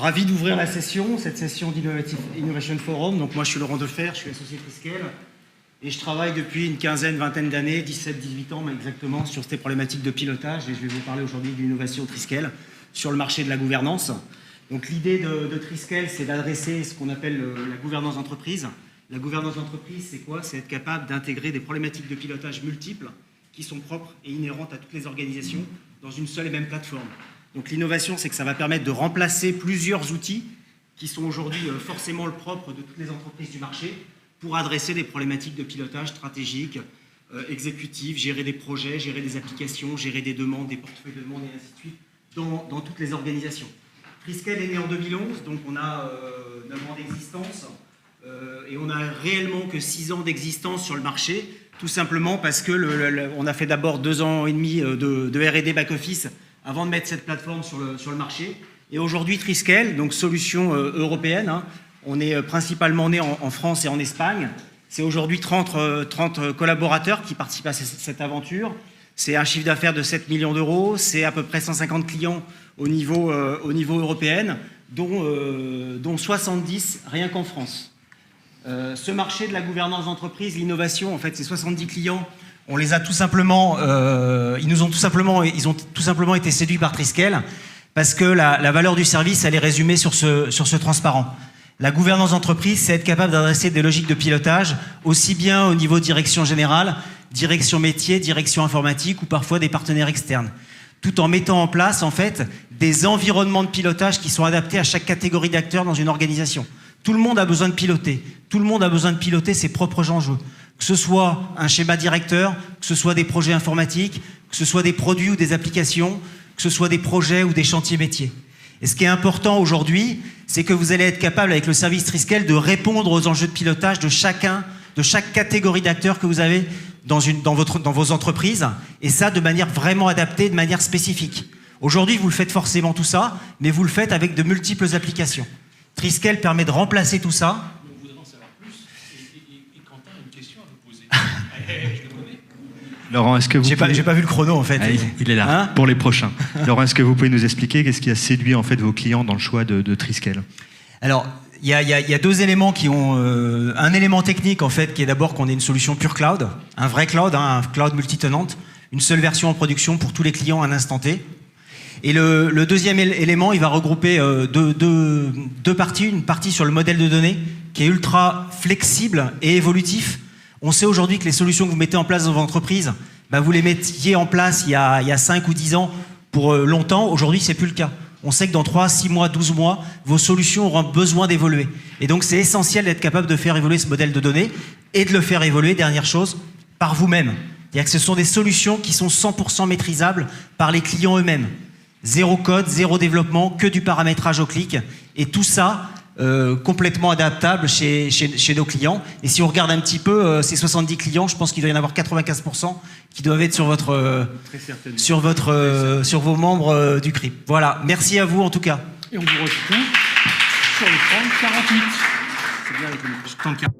Ravi d'ouvrir la session, cette session d'Innovation Forum. Donc moi je suis Laurent Defer, je suis associé Triskel et je travaille depuis une quinzaine, vingtaine d'années, 17-18 ans exactement, sur ces problématiques de pilotage et je vais vous parler aujourd'hui de l'innovation Triskel sur le marché de la gouvernance. Donc l'idée de Triskel, c'est d'adresser ce qu'on appelle la gouvernance d'entreprise. La gouvernance d'entreprise, c'est quoi? C'est être capable d'intégrer des problématiques de pilotage multiples qui sont propres et inhérentes à toutes les organisations dans une seule et même plateforme. Donc l'innovation, c'est que ça va permettre de remplacer plusieurs outils qui sont aujourd'hui forcément le propre de toutes les entreprises du marché pour adresser des problématiques de pilotage stratégique, exécutif, gérer des projets, gérer des applications, gérer des demandes, des portefeuilles de demandes et ainsi de suite dans toutes les organisations. Triskel est né en 2011, donc on a 9 ans d'existence et on n'a réellement que 6 ans d'existence sur le marché, tout simplement parce que on a fait d'abord 2 ans et demi de R&D back-office avant de mettre cette plateforme sur le marché. Et aujourd'hui, Triskel, donc solution européenne, hein, on est principalement né en France et en Espagne. C'est aujourd'hui 30 collaborateurs qui participent à cette aventure. C'est un chiffre d'affaires de 7 millions d'euros. C'est à peu près 150 clients au niveau européen, dont 70 rien qu'en France. Ce marché de la gouvernance d'entreprise, l'innovation, en fait, c'est 70 clients. On les a tout simplement, ils ont tout simplement été séduits par Triskel parce que la valeur du service, elle est résumée sur ce transparent. La gouvernance d'entreprise, c'est être capable d'adresser des logiques de pilotage aussi bien au niveau direction générale, direction métier, direction informatique ou parfois des partenaires externes, tout en mettant en place en fait des environnements de pilotage qui sont adaptés à chaque catégorie d'acteurs dans une organisation. Tout le monde a besoin de piloter. Tout le monde a besoin de piloter ses propres enjeux. Que ce soit un schéma directeur, que ce soit des projets informatiques, que ce soit des produits ou des applications, que ce soit des projets ou des chantiers métiers. Et ce qui est important aujourd'hui, c'est que vous allez être capable, avec le service Triskel, de répondre aux enjeux de pilotage de chaque catégorie d'acteurs que vous avez dans vos entreprises, et ça de manière vraiment adaptée, de manière spécifique. Aujourd'hui, vous le faites forcément tout ça, mais vous le faites avec de multiples applications. Triskel permet de remplacer tout ça. On voudrait en savoir plus. Et Quentin a une question à vous poser. Je le connais. Laurent, est-ce que vous pouvez... J'ai pas vu le chrono en fait. Ah, il est là, pour les prochains. Laurent, est-ce que vous pouvez nous expliquer qu'est-ce qui a séduit en fait vos clients dans le choix de Triskel? Alors, il y a 2 éléments qui ont... un élément technique en fait qui est d'abord qu'on ait une solution pure cloud, un vrai cloud, hein, un cloud multitenante, une seule version en production pour tous les clients à un instant T. Et le deuxième élément, il va regrouper deux parties. Une partie sur le modèle de données qui est ultra flexible et évolutif. On sait aujourd'hui que les solutions que vous mettez en place dans votre entreprise, vous les mettiez en place il y a 5 ou 10 ans pour longtemps. Aujourd'hui, c'est plus le cas. On sait que dans 3, 6 mois, 12 mois, vos solutions auront besoin d'évoluer. Et donc, c'est essentiel d'être capable de faire évoluer ce modèle de données et de le faire évoluer, dernière chose, par vous-même. C'est-à-dire que ce sont des solutions qui sont 100% maîtrisables par les clients eux-mêmes. Zéro code, zéro développement, que du paramétrage au clic. Et tout ça, complètement adaptable chez nos clients. Et si on regarde un petit peu ces 70 clients, je pense qu'il doit y en avoir 95% qui doivent être sur vos membres du CRIP. Voilà, merci à vous en tout cas. Et on vous retrouve sur le 30-48. C'est bien avec le micro.